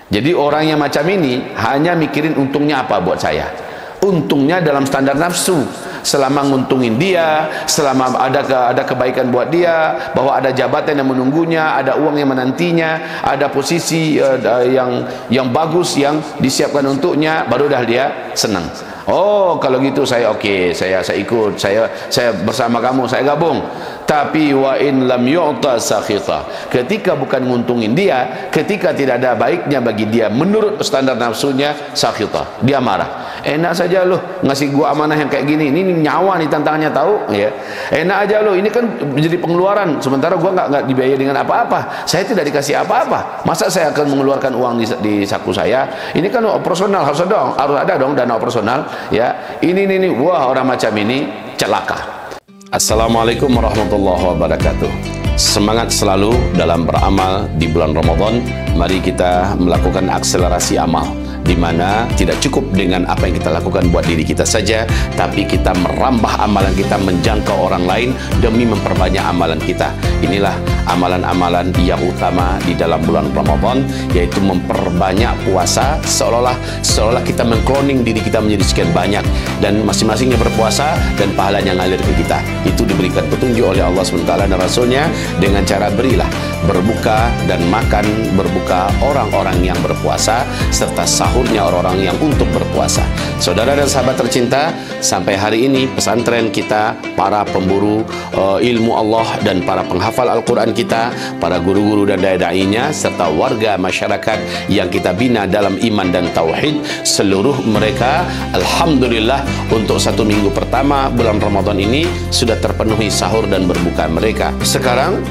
Jadi orang yang macam ini hanya mikirin untungnya apa buat saya. Untungnya dalam standar nafsu. Selama nguntungin dia, selama ada kebaikan buat dia, bahwa ada jabatan yang menunggunya, ada uang yang menantinya, ada posisi yang bagus yang disiapkan untuknya, baru dah dia senang. Oh, kalau gitu saya oke, saya ikut, saya bersama kamu, saya gabung. Tapi wa in lam yu'ta sakhita, ketika bukan nguntungin dia, ketika tidak ada baiknya bagi dia menurut standar nafsunya, sakhita, dia marah. Enak saja loh ngasih gua amanah yang kayak gini, ini nyawa nih tantangannya, tahu ya. Enak aja loh, ini kan menjadi pengeluaran, sementara gua nggak dibiayai dengan apa-apa, saya tidak dikasih apa-apa, masa saya akan mengeluarkan uang di saku saya? Ini kan operasional, harus ada dong dana operasional ya. Ini wah, orang macam ini celaka. Assalamualaikum warahmatullahi wabarakatuh. Semangat selalu dalam beramal di bulan Ramadan. Mari kita melakukan akselerasi amal, di mana tidak cukup dengan apa yang kita lakukan buat diri kita saja, tapi kita merambah amalan kita menjangkau orang lain demi memperbanyak amalan kita. Inilah amalan-amalan yang utama di dalam bulan Ramadan, yaitu memperbanyak puasa, seolah-olah kita mengkloning diri kita menjadi sekian banyak, dan masing-masingnya berpuasa dan pahalanya ngalir ke kita. Itu diberikan petunjuk oleh Allah SWT dan Rasulnya dengan cara berilah berbuka dan makan berbuka orang-orang yang berpuasa, serta sahurnya orang-orang yang untuk berpuasa. Saudara dan sahabat tercinta, sampai hari ini pesantren kita, para pemburu ilmu Allah dan para penghafal Al-Quran kita, para guru-guru dan dai-dainya, serta warga masyarakat yang kita bina dalam iman dan tauhid, seluruh mereka alhamdulillah untuk 1 minggu pertama bulan Ramadan ini sudah terpenuhi sahur dan berbuka mereka. Sekarang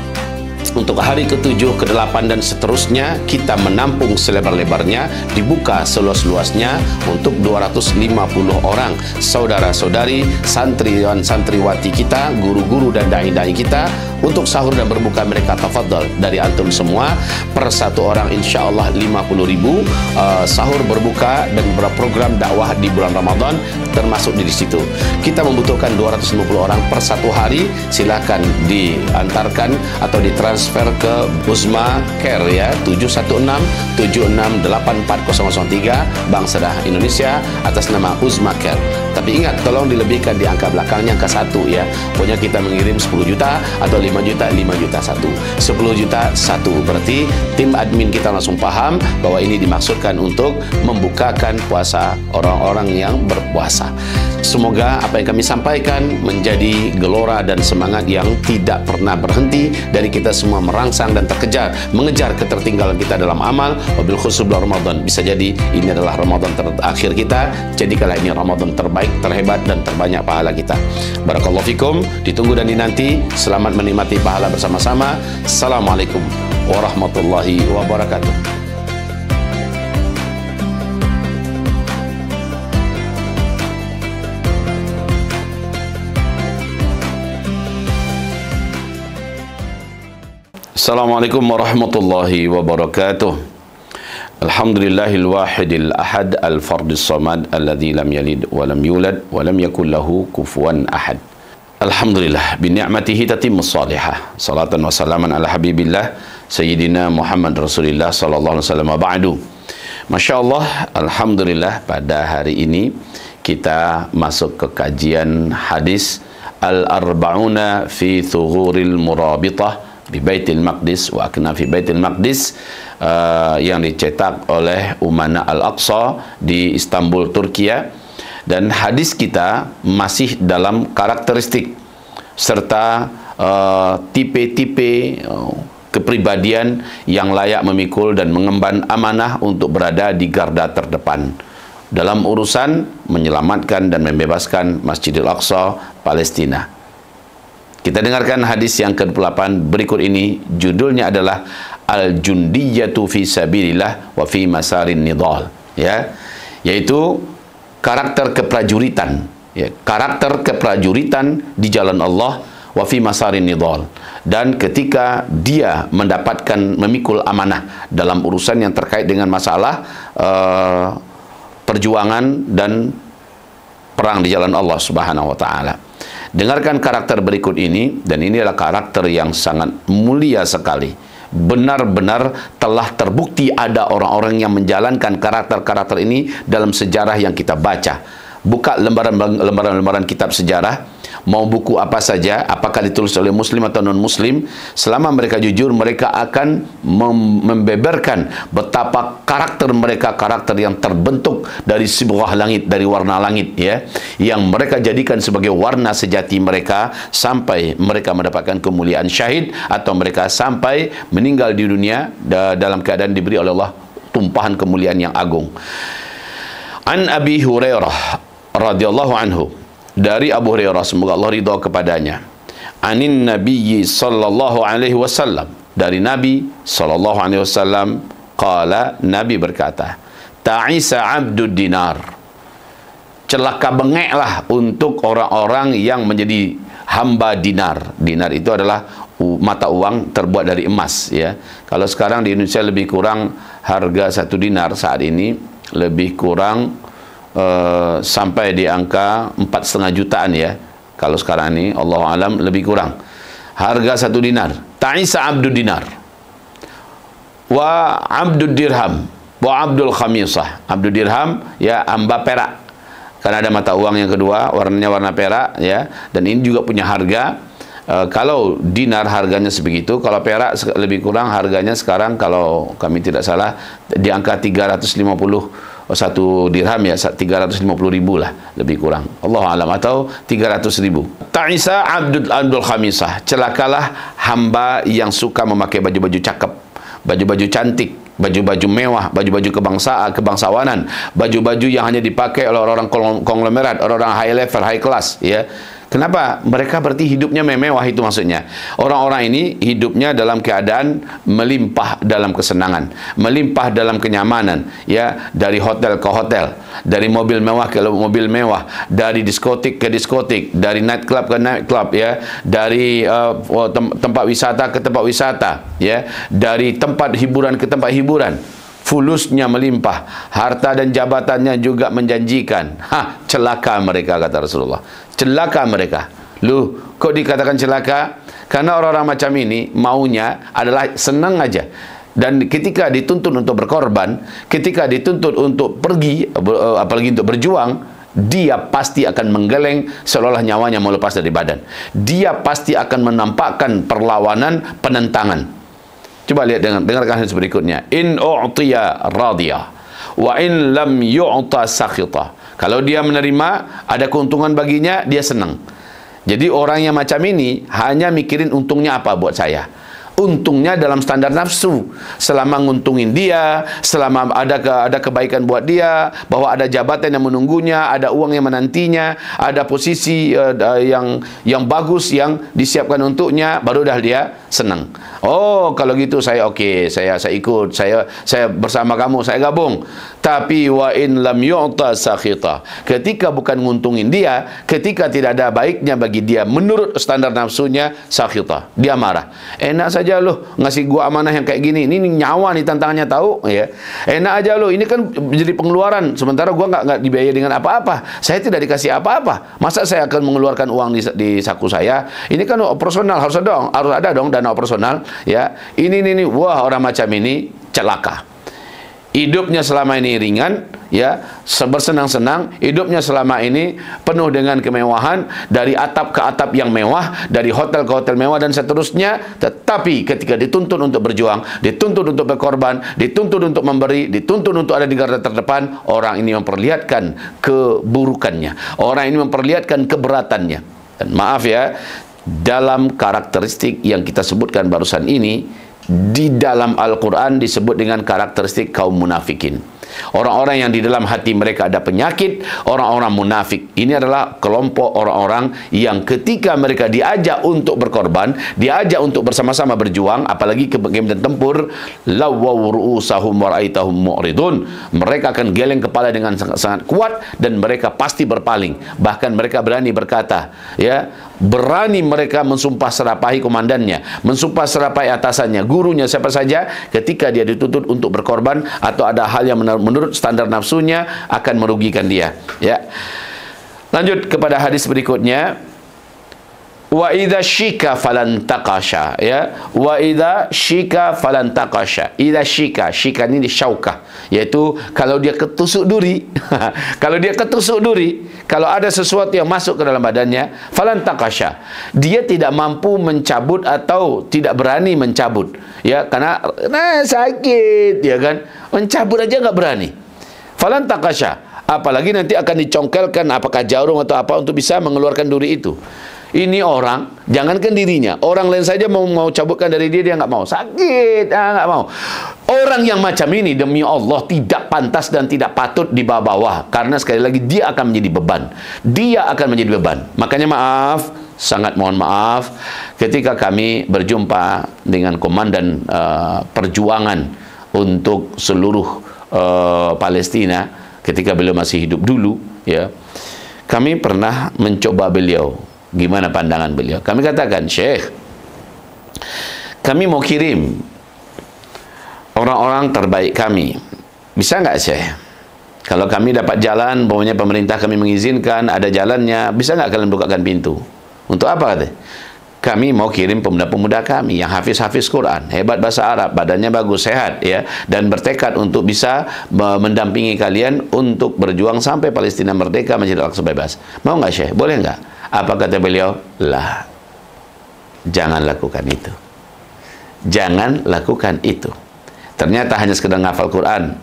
untuk hari ke-7, ke-8 dan seterusnya, kita menampung selebar-lebarnya, dibuka seluas-luasnya untuk 250 orang saudara-saudari, santriwan santriwati kita, guru-guru dan dai-dai kita, untuk sahur dan berbuka mereka. Tafadhal dari antum semua, per 1 orang insyaallah 50.000 sahur berbuka dan berprogram dakwah di bulan Ramadan termasuk di situ. Kita membutuhkan 250 orang per 1 hari. Silakan diantarkan atau ditransfer ke Uzma Care ya, 716-7684-003 Bank Sedah Indonesia atas nama Uzma Care. Tapi ingat, tolong dilebihkan di angka belakangnya angka 1 ya. Pokoknya kita mengirim 10 juta atau 5 juta 1, 10 juta 1. Berarti tim admin kita langsung paham bahwa ini dimaksudkan untuk membukakan puasa orang-orang yang berpuasa. Semoga apa yang kami sampaikan menjadi gelora dan semangat yang tidak pernah berhenti dari kita semua merangsang dan mengejar ketertinggalan kita dalam amal. Wabil khusus bulan Ramadan, bisa jadi ini adalah Ramadan terakhir kita, jadikanlah ini Ramadan terbaik, terhebat dan terbanyak pahala kita. Barakallahu fikum, ditunggu dan dinanti. Selamat menikmati pahala bersama-sama. Assalamualaikum warahmatullahi wabarakatuh. Assalamualaikum warahmatullahi wabarakatuh. Alhamdulillahil wahidil ahad al-fardis samad alladzi lam yalid wa lam yulad wa lam yakul lahu kufuwan ahad. Alhamdulillah bi ni'matihi tatimmus salihah. Salatan wa salaman ala habibillah sayyidina Muhammad Rasulillah sallallahu alaihi wasallam. Ba'du. Masyaallah, alhamdulillah pada hari ini kita masuk ke kajian hadis Al-Arba'una fi Thughuril Murabitah di Baitul Maqdis wa Aknafi Baitul Maqdis, yang dicetak oleh Umana Al-Aqsa di Istanbul, Turkiya. Dan hadis kita masih dalam karakteristik serta tipe-tipe kepribadian yang layak memikul dan mengemban amanah untuk berada di garda terdepan dalam urusan menyelamatkan dan membebaskan Masjidil Aqsa, Palestina. Kita dengarkan hadis yang ke-28 berikut ini. Judulnya adalah Al-Jundiyatu fi Sabilillah wa fi Masarin Nidal, ya, yaitu karakter keprajuritan, ya, karakter keprajuritan di jalan Allah, wa fi Masarin Nidal, dan ketika dia mendapatkan memikul amanah dalam urusan yang terkait dengan masalah perjuangan dan perang di jalan Allah Subhanahu wa taala. Dengarkan karakter berikut ini, dan ini adalah karakter yang sangat mulia sekali. benar-benar telah terbukti ada orang-orang yang menjalankan karakter-karakter ini dalam sejarah yang kita baca. Buka lembaran-lembaran kitab sejarah, mau buku apa saja, apakah ditulis oleh muslim atau non-muslim, selama mereka jujur, mereka akan membeberkan betapa karakter mereka, karakter yang terbentuk dari sebuah langit, dari warna langit, ya, yang mereka jadikan sebagai warna sejati mereka sampai mereka mendapatkan kemuliaan syahid, atau mereka sampai meninggal di dunia dalam keadaan diberi oleh Allah tumpahan kemuliaan yang agung. An Abi Hurairah radhiyallahu anhu, dari Abu Hurairah, semoga Allah ridha kepadanya, anin Nabi sallallahu alaihi wasallam, dari Nabi sallallahu alaihi wasallam, qala, Nabi berkata, ta'isa abdud dinar, celaka bengeklah untuk orang-orang yang menjadi hamba dinar. Dinar itu adalah mata uang terbuat dari emas, ya. Kalau sekarang di Indonesia lebih kurang harga 1 dinar saat ini lebih kurang sampai di angka 4,5 jutaan, ya. Kalau sekarang ini Allah alam lebih kurang harga 1 dinar. Ta'isa abdul dinar wa abdul dirham wa abdul khamisah. Abdul dirham, ya, hamba perak, karena ada mata uang yang kedua warnanya warna perak, ya, dan ini juga punya harga. Kalau dinar harganya sebegitu, kalau perak lebih kurang harganya sekarang kalau kami tidak salah di angka 350 1 dirham, ya, 350.000 lah lebih kurang, Allah alam, atau 300.000. Ta'isa abdul khamisah, celakalah hamba yang suka memakai baju-baju cakep, baju-baju cantik, baju-baju mewah, baju-baju kebangsawanan, baju-baju yang hanya dipakai oleh orang-orang konglomerat, orang-orang high level, high class, ya. Kenapa? Mereka berarti hidupnya mewah, itu maksudnya. Orang-orang ini hidupnya dalam keadaan melimpah dalam kesenangan, melimpah dalam kenyamanan, ya, dari hotel ke hotel, dari mobil mewah ke mobil mewah, dari diskotik ke diskotik, dari night club ke night club, ya, dari tempat wisata ke tempat wisata, ya, dari tempat hiburan ke tempat hiburan. Fulusnya melimpah, harta dan jabatannya juga menjanjikan. Celaka mereka, kata Rasulullah. Celaka mereka. Lu, kok dikatakan celaka? Karena orang-orang macam ini maunya adalah senang aja. Dan ketika dituntut untuk berkorban, ketika dituntut untuk pergi, apalagi untuk berjuang, dia pasti akan menggeleng seolah-olah nyawanya mau lepas dari badan. Dia pasti akan menampakkan perlawanan, penentangan. Coba lihat, dengarkan hadis berikutnya. In u'tiya radiyah wa in lam yu'ta sakhita. Kalau dia menerima, ada keuntungan baginya, dia senang. Jadi orang yang macam ini hanya mikirin untungnya apa buat saya. Untungnya dalam standar nafsu, selama nguntungin dia, selama ada kebaikan buat dia, bahwa ada jabatan yang menunggunya, ada uang yang menantinya, ada posisi yang bagus yang disiapkan untuknya, baru dah dia senang. Oh, kalau gitu saya oke, saya ikut, saya bersama kamu, saya gabung. Tapi wa in lam yu'ta sakhita, ketika bukan nguntungin dia, ketika tidak ada baiknya bagi dia menurut standar nafsunya, sakhita, dia marah. Enak saja loh ngasih gua amanah yang kayak gini, ini nyawa nih tantangannya, tahu, ya. Enak aja loh, ini kan menjadi pengeluaran, sementara gua nggak dibiayai dengan apa-apa, saya tidak dikasih apa-apa, masa saya akan mengeluarkan uang di saku saya? Ini kan operasional, harus ada dong dana operasional, ya. Ini wah, orang macam ini celaka. Hidupnya selama ini ringan, ya, bersenang-senang, hidupnya selama ini penuh dengan kemewahan, dari atap ke atap yang mewah, dari hotel ke hotel mewah dan seterusnya. Tetapi ketika dituntut untuk berjuang, dituntut untuk berkorban, dituntut untuk memberi, dituntut untuk ada di garda terdepan, orang ini memperlihatkan keburukannya, orang ini memperlihatkan keberatannya. Dan maaf, ya, dalam karakteristik yang kita sebutkan barusan ini, di dalam Al-Quran disebut dengan karakteristik kaum munafikin. Orang-orang yang di dalam hati mereka ada penyakit, orang-orang munafik. Ini adalah kelompok orang-orang yang ketika mereka diajak untuk berkorban, diajak untuk bersama-sama berjuang, apalagi ke medan tempur, lawaw ru'usahum wa ra'aitahum mu'ridun, mereka akan geleng kepala dengan sangat kuat dan mereka pasti berpaling. Bahkan mereka berani berkata, ya, berani mereka mensumpah serapahi komandannya, mensumpah serapahi atasannya, gurunya, siapa saja, ketika dia dituntut untuk berkorban atau ada hal yang menurut standar nafsunya akan merugikan dia, ya. Lanjut kepada hadis berikutnya. Wa idza syika falan taqasha, ya. Wa idza syika falan taqasha. Idza syika, syika ini syaukah, yaitu kalau dia ketusuk duri. Kalau dia ketusuk duri, kalau ada sesuatu yang masuk ke dalam badannya, falan taqasha, dia tidak mampu mencabut atau tidak berani mencabut, ya, karena sakit, ya kan, mencabut aja nggak berani. Falan taqasha, apalagi nanti akan dicongkelkan apakah jarum atau apa untuk bisa mengeluarkan duri itu. Ini orang, jangankan dirinya, orang lain saja mau cabutkan dari dia nggak mau, sakit, nggak mau. Orang yang macam ini demi Allah tidak pantas dan tidak patut dibawa-bawa, karena sekali lagi dia akan menjadi beban. Dia akan menjadi beban. Makanya maaf, sangat mohon maaf, ketika kami berjumpa dengan komandan perjuangan untuk seluruh Palestina, ketika beliau masih hidup dulu, ya, kami pernah mencoba beliau. Gimana pandangan beliau? Kami katakan, Syekh, kami mau kirim orang-orang terbaik kami. Bisa nggak, Syekh? Kalau kami dapat jalan, pokoknya pemerintah kami mengizinkan, ada jalannya, bisa nggak kalian bukakan pintu? Untuk apa, kata? Kami mau kirim pemuda-pemuda kami yang hafiz-hafiz Quran, hebat bahasa Arab, badannya bagus, sehat, ya, dan bertekad untuk bisa mendampingi kalian untuk berjuang sampai Palestina merdeka, Masjid Al-Aqsa bebas. Mau nggak, Syekh? Boleh nggak? Apa kata beliau? Lah, jangan lakukan itu. Jangan lakukan itu. Ternyata hanya sekedar ngafal Quran,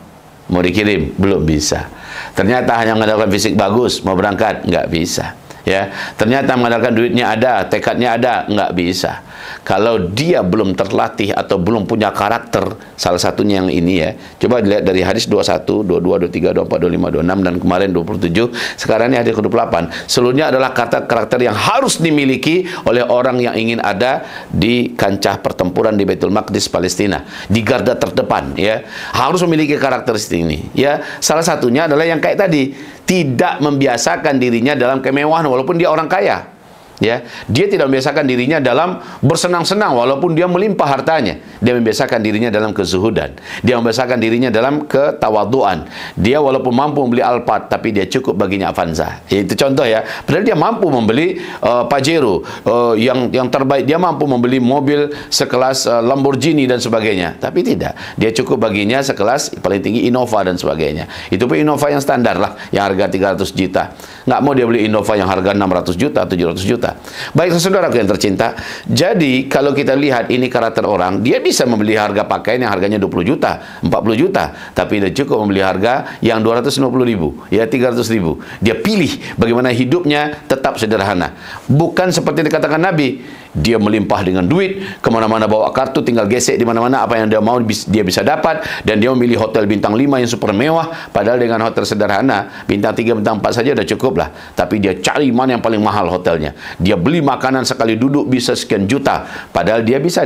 mau dikirim, belum bisa. Ternyata hanya mengandalkan fisik bagus, mau berangkat, nggak bisa. Ya, ternyata mengandalkan duitnya ada, tekadnya ada, nggak bisa. Kalau dia belum terlatih atau belum punya karakter, salah satunya yang ini, ya. Coba dilihat dari hadis 21, 22, 23, 24, 25, 26 dan kemarin 27, sekarang ini hadis ke-28. Seluruhnya adalah karakter yang harus dimiliki oleh orang yang ingin ada di kancah pertempuran di Baitul Maqdis Palestina, di garda terdepan, ya. Harus memiliki karakteristik ini, ya. Salah satunya adalah yang kayak tadi, tidak membiasakan dirinya dalam kemewahan walaupun dia orang kaya. Ya, dia tidak membiasakan dirinya dalam bersenang-senang walaupun dia melimpah hartanya. Dia membiasakan dirinya dalam kezuhudan. Dia membiasakan dirinya dalam ketawaduan. Dia walaupun mampu membeli Alphard, tapi dia cukup baginya Avanza. Ya, itu contoh, ya. Padahal dia mampu membeli Pajero yang terbaik. Dia mampu membeli mobil sekelas Lamborghini dan sebagainya. Tapi tidak. Dia cukup baginya sekelas paling tinggi Innova dan sebagainya. Itu pun Innova yang standar lah, yang harga 300 juta. Nggak mau dia beli Innova yang harga 600 juta, 700 juta. Baik, saudaraku yang tercinta, jadi kalau kita lihat ini karakter orang, dia bisa membeli harga pakaian yang harganya 20 juta, 40 juta, tapi dia cukup membeli harga yang 250 ribu, ya 300 ribu. Dia pilih bagaimana hidupnya tetap sederhana. Bukan seperti dikatakan Nabi, dia melimpah dengan duit, kemana-mana bawa kartu, tinggal gesek di mana-mana, apa yang dia mau dia bisa dapat, dan dia memilih hotel bintang 5 yang super mewah, padahal dengan hotel sederhana, bintang 3, bintang 4 saja udah cukup lah. Tapi dia cari mana yang paling mahal hotelnya. Dia beli makanan sekali duduk bisa sekian juta, padahal dia bisa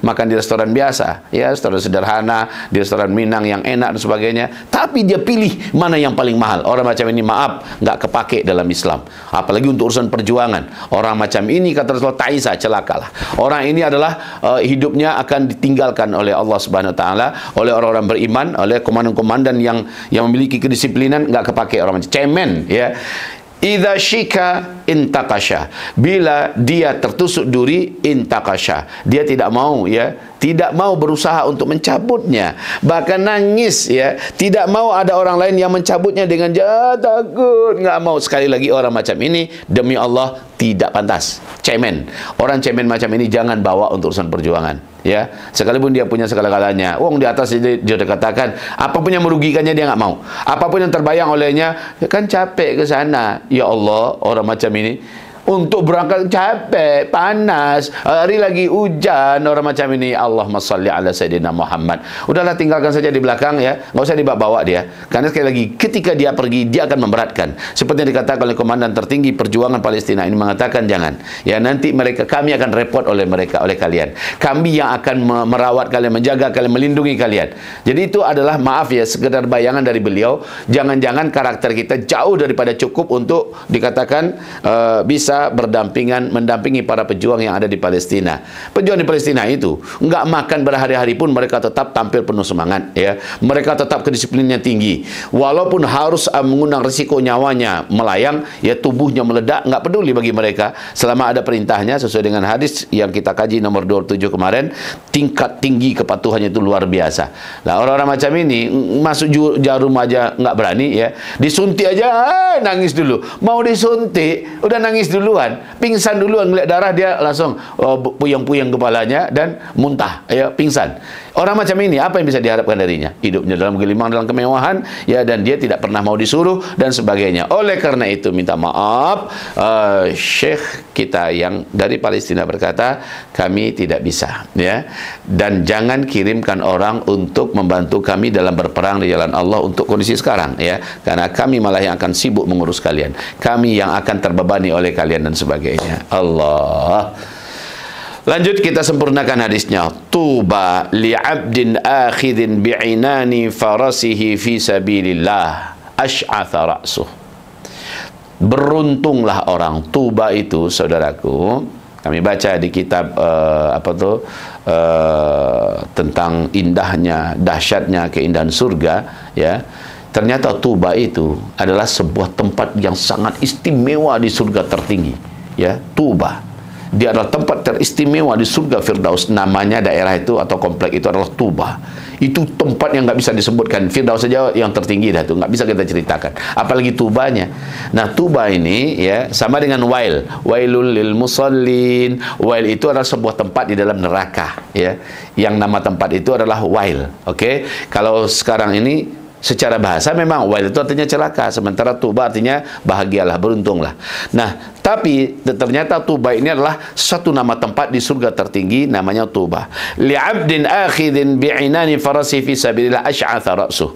makan di restoran biasa, ya, restoran sederhana, di restoran Minang yang enak dan sebagainya, tapi dia pilih mana yang paling mahal. Orang macam ini, maaf, nggak kepake dalam Islam, apalagi untuk urusan perjuangan. Orang macam ini, kata Rasulullah, ta'isa, celakalah. Orang ini adalah hidupnya akan ditinggalkan oleh Allah Subhanahu wa taala, oleh orang-orang beriman, oleh komandan-komandan yang memiliki kedisiplinan. Nggak kepake orang macam cemen, ya. Idza syika intakasha, bila dia tertusuk duri, intakasha, dia tidak mau, ya, tidak mau berusaha untuk mencabutnya, bahkan nangis, ya, tidak mau ada orang lain yang mencabutnya dengan takut, nggak mau. Sekali lagi, orang macam ini demi Allah tidak pantas, cemen. Orang cemen macam ini jangan bawa untuk urusan perjuangan, ya. Sekalipun dia punya segala-galanya, di atas dia katakan apapun yang merugikannya dia nggak mau, apapun yang terbayang olehnya, kan capek ke sana. Ya Allah, orang macam ini untuk berangkat capek, panas, hari lagi hujan, orang macam ini. Allahumma shalli ala Sayyidina Muhammad. Udahlah, tinggalkan saja di belakang, ya, nggak usah dibawa dia, karena sekali lagi ketika dia pergi, dia akan memberatkan. Seperti yang dikatakan oleh komandan tertinggi perjuangan Palestina ini, mengatakan jangan, ya, nanti kami akan repot oleh kalian, kami yang akan merawat kalian, menjaga kalian, melindungi kalian. Jadi itu adalah, maaf ya, sekedar bayangan dari beliau. Jangan-jangan karakter kita jauh daripada cukup untuk dikatakan bisa serta mendampingi para pejuang yang ada di Palestina. Pejuang di Palestina itu nggak makan berhari-hari pun mereka tetap tampil penuh semangat, ya. Mereka tetap kedisiplinnya tinggi, walaupun harus mengundang risiko nyawanya melayang, ya, tubuhnya meledak, nggak peduli bagi mereka selama ada perintahnya sesuai dengan hadis yang kita kaji nomor 27 kemarin. Tingkat tinggi kepatuhannya itu luar biasa. Nah, orang-orang macam ini masuk jarum aja nggak berani, ya. Disuntik aja nangis dulu. Mau disuntik udah nangis duluan, pingsan duluan, ngeliat darah dia langsung puyeng-puyeng kepalanya dan muntah, ya, pingsan. Orang macam ini apa yang bisa diharapkan darinya? Hidupnya dalam gelimang, dalam kemewahan, ya, dan dia tidak pernah mau disuruh dan sebagainya. Oleh karena itu minta maaf, Syekh kita yang dari Palestina berkata kami tidak bisa, ya, dan jangan kirimkan orang untuk membantu kami dalam berperang di jalan Allah untuk kondisi sekarang, ya, karena kami malah yang akan sibuk mengurus kalian, kami yang akan terbebani oleh kalian dan sebagainya. Allah. Lanjut kita sempurnakan hadisnya. Tuba li'abdin akhidhin bi'inani farasihi fi sabilillah ash'atha ra'suh. Beruntunglah orang. Tuba itu, saudaraku, kami baca di kitab tentang indahnya, dahsyatnya keindahan surga, ya. Ternyata Tuba itu adalah sebuah tempat yang sangat istimewa di surga tertinggi, ya. Tuba, dia adalah tempat teristimewa di surga Firdaus. Namanya daerah itu atau komplek itu adalah Tuba. Itu tempat yang nggak bisa disebutkan. Firdaus saja yang tertinggi dah tu, nggak bisa kita ceritakan. Apalagi Tubanya. Nah, Tuba ini, ya, sama dengan Wail. Wailul lil musallin. Wail itu adalah sebuah tempat di dalam neraka, ya. Yang nama tempat itu adalah Wail. Oke. Kalau sekarang ini secara bahasa memang Wail itu artinya celaka, sementara Tuba artinya bahagialah, beruntunglah. Nah, tapi ternyata Tuba ini adalah satu nama tempat di surga tertinggi, namanya Tuba. Li'abdin akhidhin bi'inani farasi fi sabilillah ash'atha ra'suh.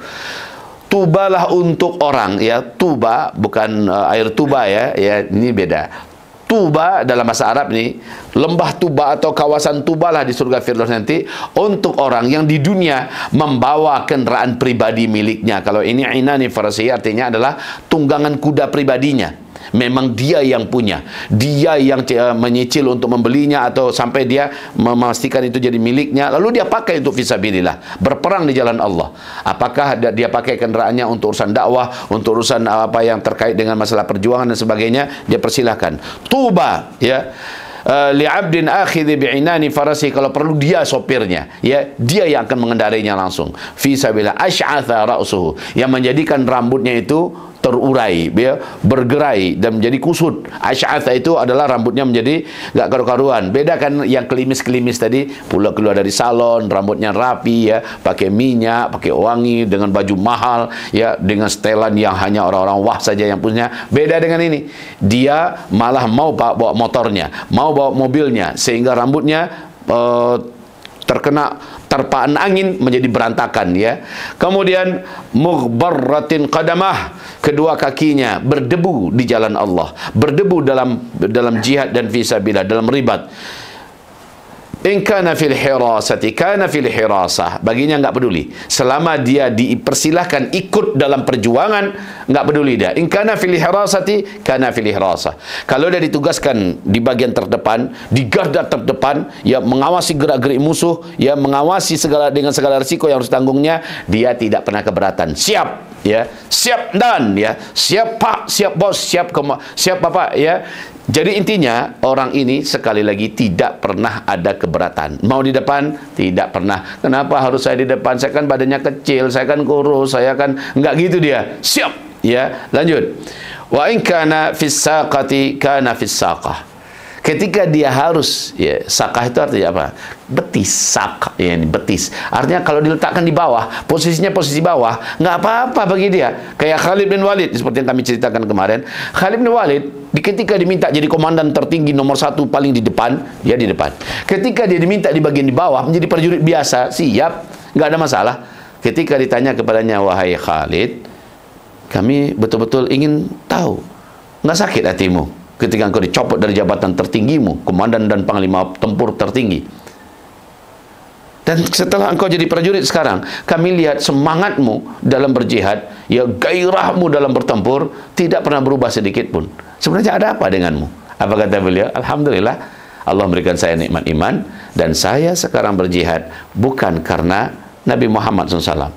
Tubalah untuk orang, ya. Tuba bukan air tuba, ya, ini beda. Tuba dalam bahasa Arab ini, lembah Tuba atau kawasan Tuba lah di surga Firdaus nanti untuk orang yang di dunia membawa kendaraan pribadi miliknya. Kalau ini inani farasi artinya adalah tunggangan kuda pribadinya. Memang dia yang punya, dia yang menyicil untuk membelinya atau sampai dia memastikan itu jadi miliknya, lalu dia pakai untuk fisabilillah, berperang di jalan Allah. Apakah dia pakai kendaraannya untuk urusan dakwah, untuk urusan apa yang terkait dengan masalah perjuangan dan sebagainya, dia persilahkan. Tuba, ya, li'abdin akhidhi bi'inani farasi, kalau perlu dia sopirnya, ya, dia yang akan mengendarinya langsung. Fisabilillah ash'atha ra'suhu, yang menjadikan rambutnya itu terurai, ya, bergerai dan menjadi kusut. Ash'atha itu adalah rambutnya menjadi gak karu-karuan. Beda kan yang kelimis-kelimis tadi, pula keluar dari salon, rambutnya rapi, ya, pakai minyak, pakai wangi, dengan baju mahal, ya, dengan setelan yang hanya orang-orang wah saja yang punya. Beda dengan ini, dia malah mau bawa motornya, mau bawa mobilnya, sehingga rambutnya terkena terpaan angin menjadi berantakan, ya. Kemudian mughbarratin qadamah, kedua kakinya berdebu di jalan Allah, berdebu dalam jihad dan fisabilillah, dalam ribat. In kana fil hirasati kana fil hirasah, baginya nggak peduli selama dia dipersilahkan ikut dalam perjuangan, nggak peduli dia. In kana fil hirasati kana fil hirasah, kalau dia ditugaskan di bagian terdepan, di garda terdepan, ya, mengawasi gerak-gerik musuh, ya, mengawasi dengan segala risiko yang harus tanggungnya, dia tidak pernah keberatan. Siap, ya, siap dan, ya, siap Pak, siap Bos, siap Bapak, ya. Jadi intinya orang ini sekali lagi tidak pernah ada keberatan. Mau di depan tidak pernah. Kenapa harus saya di depan? Saya kan badannya kecil, saya kan kurus, saya kan enggak gitu dia. Siap, ya. Lanjut. Wa in kana fis saqati kana fis saqah. Ketika dia harus, ya, sakah itu artinya apa? Betis, sakah, ya, ini betis. Artinya kalau diletakkan di bawah, posisinya posisi bawah, nggak apa-apa bagi dia. Kayak Khalid bin Walid, seperti yang kami ceritakan kemarin. Khalid bin Walid, ketika diminta jadi komandan tertinggi nomor 1 paling di depan, dia di depan. Ketika dia diminta di bagian di bawah, menjadi prajurit biasa, siap, nggak ada masalah. Ketika ditanya kepadanya, wahai Khalid, kami betul-betul ingin tahu, nggak sakit hatimu ketika engkau dicopot dari jabatan tertinggimu, komandan dan panglima tempur tertinggi? Dan setelah engkau jadi prajurit sekarang, kami lihat semangatmu dalam berjihad, ya, gairahmu dalam bertempur tidak pernah berubah sedikit pun. Sebenarnya ada apa denganmu? Apa kata beliau? Alhamdulillah, Allah memberikan saya nikmat iman, dan saya sekarang berjihad bukan karena Nabi Muhammad SAW,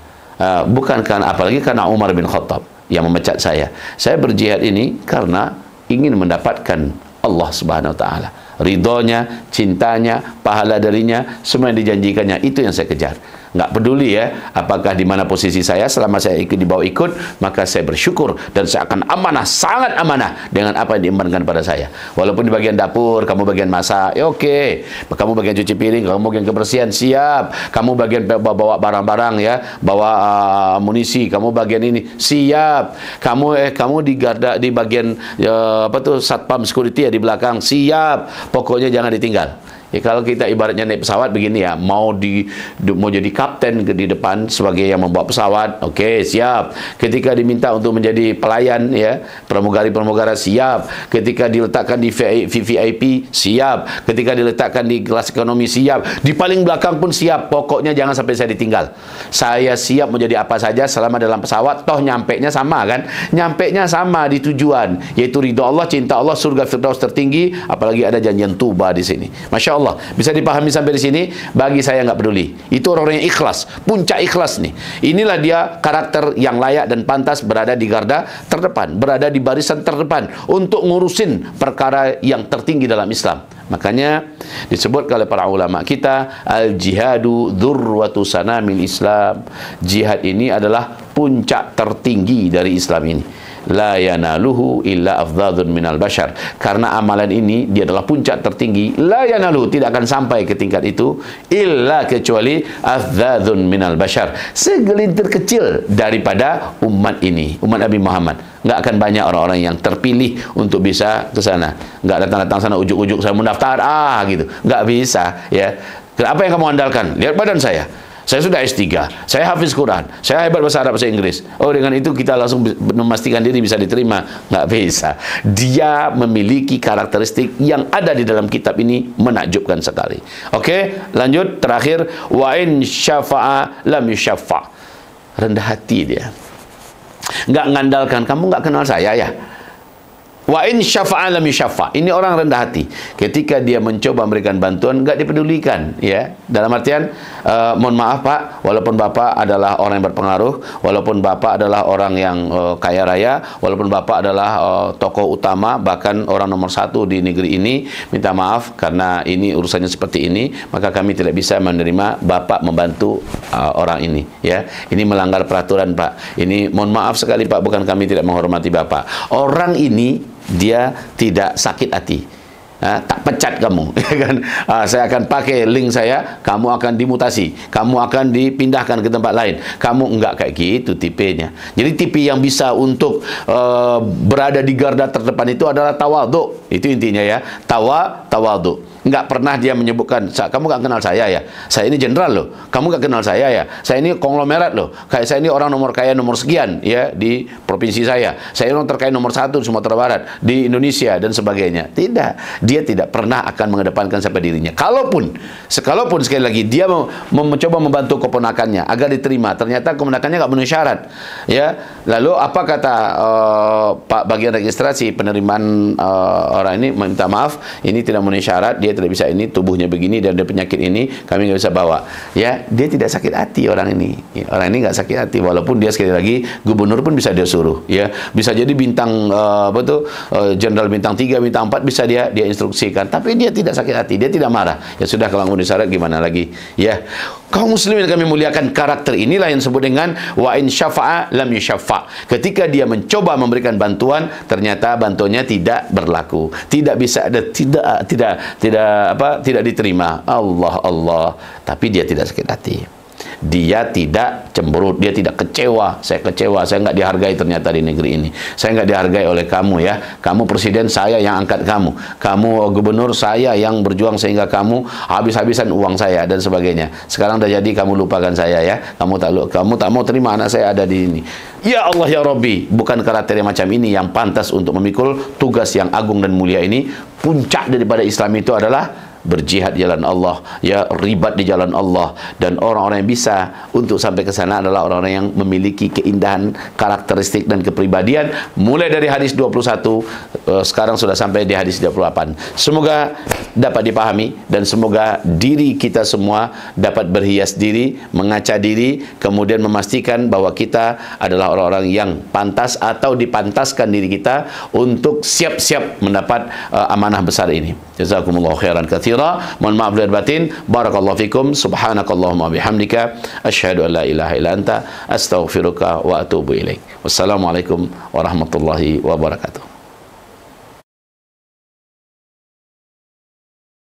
bukan karena, apalagi karena Umar bin Khattab yang memecat saya. Saya berjihad ini karena ingin mendapatkan Allah Subhanahu Wa Taala, ridhonya, cintanya, pahala darinya, semua yang dijanjikannya, itu yang saya kejar. Nggak peduli ya apakah di mana posisi saya, selama saya ikut, dibawa ikut, maka saya bersyukur dan saya akan amanah, sangat amanah dengan apa yang diembankan pada saya. Walaupun di bagian dapur, kamu bagian masak, ya oke. Kamu bagian cuci piring, kamu bagian kebersihan, siap. Kamu bagian bawa barang-barang ya, bawa amunisi, kamu bagian ini, siap. Kamu di garda, di bagian satpam security ya di belakang, siap. Pokoknya jangan ditinggal. Ya, kalau kita ibaratnya naik pesawat begini ya, mau jadi kapten di depan sebagai yang membawa pesawat, oke, siap. Ketika diminta untuk menjadi pelayan ya, pramugari-pramugara, siap. Ketika diletakkan di VIP, siap. Ketika diletakkan di kelas ekonomi, siap. Di paling belakang pun siap. Pokoknya jangan sampai saya ditinggal. Saya siap menjadi apa saja selama dalam pesawat, toh nyampenya sama kan? Nyampenya sama di tujuan, yaitu ridho Allah, cinta Allah, surga Firdaus tertinggi, apalagi ada janjian tuba di sini. Masya Allah, bisa dipahami sampai di sini? Bagi saya nggak peduli. Itu orang-orang yang ikhlas, puncak ikhlas nih. Inilah dia karakter yang layak dan pantas berada di garda terdepan, berada di barisan terdepan untuk ngurusin perkara yang tertinggi dalam Islam. Makanya disebut oleh para ulama kita, al-jihadu dzurwatu sanamil Islam. Jihad ini adalah puncak tertinggi dari Islam ini. La yanaluhu illa afdhadun minal bashar. Karena amalan ini dia adalah puncak tertinggi. La yanaluhu, tidak akan sampai ke tingkat itu illa, kecuali afdhadun minal bashar, segelintir kecil daripada umat ini, umat Nabi Muhammad. Nggak akan banyak orang-orang yang terpilih untuk bisa ke sana. Nggak datang-datang sana ujuk-ujuk saya mendaftar gitu. Nggak bisa ya. Apa yang kamu andalkan? Lihat badan saya. Saya sudah S3, saya hafiz Quran, saya hebat bahasa Arab, bahasa Inggris. Oh, dengan itu kita langsung memastikan diri bisa diterima? Nggak bisa. Dia memiliki karakteristik yang ada di dalam kitab ini, menakjubkan sekali. Oke, lanjut, terakhir, wa in syafa'a lam yusyaffa. Rendah hati dia. Nggak ngandalkan, kamu nggak kenal saya ya? Wa in syafa'a lam yusyaffa. Ini orang rendah hati. Ketika dia mencoba memberikan bantuan, enggak dipedulikan ya. Dalam artian mohon maaf Pak, walaupun Bapak adalah orang yang berpengaruh, walaupun Bapak adalah orang yang kaya raya, walaupun Bapak adalah tokoh utama, bahkan orang nomor 1 di negeri ini, minta maaf karena ini urusannya seperti ini, maka kami tidak bisa menerima Bapak membantu orang ini ya. Ini melanggar peraturan Pak. Ini mohon maaf sekali Pak, bukan kami tidak menghormati Bapak. Orang ini dia tidak sakit hati, tak pecat kamu kan? Saya akan pakai link saya, kamu akan dimutasi, kamu akan dipindahkan ke tempat lain. Kamu enggak kayak gitu tipenya. Jadi tipe yang bisa untuk berada di garda terdepan itu adalah tawadhu. Itu intinya ya, tawadhu. Enggak pernah dia menyebutkan, kamu nggak kenal saya ya, saya ini jenderal loh, kamu nggak kenal saya ya, saya ini konglomerat loh, kayak saya ini orang nomor kaya nomor sekian ya di provinsi saya orang terkaya nomor 1 di Sumatera Barat, di Indonesia dan sebagainya. Tidak, dia tidak pernah akan mengedepankan sampai dirinya. Sekalipun sekali lagi dia mencoba membantu keponakannya agar diterima, ternyata keponakannya nggak memenuhi syarat ya. Lalu apa kata Pak bagian registrasi penerimaan orang ini, minta maaf, ini tidak memenuhi syarat, dia tidak bisa, ini tubuhnya begini dan ada penyakit ini, kami nggak bisa bawa ya. Dia tidak sakit hati orang ini ya, orang ini nggak sakit hati, walaupun dia sekali lagi gubernur pun bisa dia suruh ya, bisa jadi bintang jenderal bintang 3, bintang 4 bisa dia instruksikan, tapi dia tidak sakit hati, dia tidak marah. Ya sudah, kalau memenuhi syarat gimana lagi ya. Kaum muslimin kami muliakan, karakter inilah yang disebut dengan wa in syafa'a lam yusyaffa. Ketika dia mencoba memberikan bantuan, ternyata bantuannya tidak berlaku, tidak bisa, tidak diterima. Allah, tapi dia tidak sakit hati, dia tidak cemberut, dia tidak kecewa. Saya kecewa, saya nggak dihargai ternyata di negeri ini, saya nggak dihargai oleh kamu ya. Kamu presiden, saya yang angkat kamu gubernur, saya yang berjuang sehingga kamu habis-habisan uang saya dan sebagainya. Sekarang udah jadi kamu lupakan saya ya, kamu tak mau terima anak saya ada di ini. Ya Allah ya Rabbi, bukan karakter yang macam ini yang pantas untuk memikul tugas yang agung dan mulia ini. Puncak daripada Islam itu adalah berjihad di jalan Allah, ya ribat di jalan Allah. Dan orang-orang yang bisa untuk sampai ke sana adalah orang-orang yang memiliki keindahan karakteristik dan kepribadian, mulai dari hadis 21 sekarang sudah sampai di hadis 28. Semoga dapat dipahami dan semoga diri kita semua dapat berhias diri, mengaca diri, kemudian memastikan bahwa kita adalah orang-orang yang pantas atau dipantaskan diri kita untuk siap-siap mendapat amanah besar ini. Jazakumullahu khairan katsira. Mohon maaf lahir batin. Barakallahu fikum. Subhanakallahumma bihamdika asyhadu an la ilaha illa anta astaghfiruka wa atubu ilaik. Wassalamualaikum warahmatullahi wabarakatuh.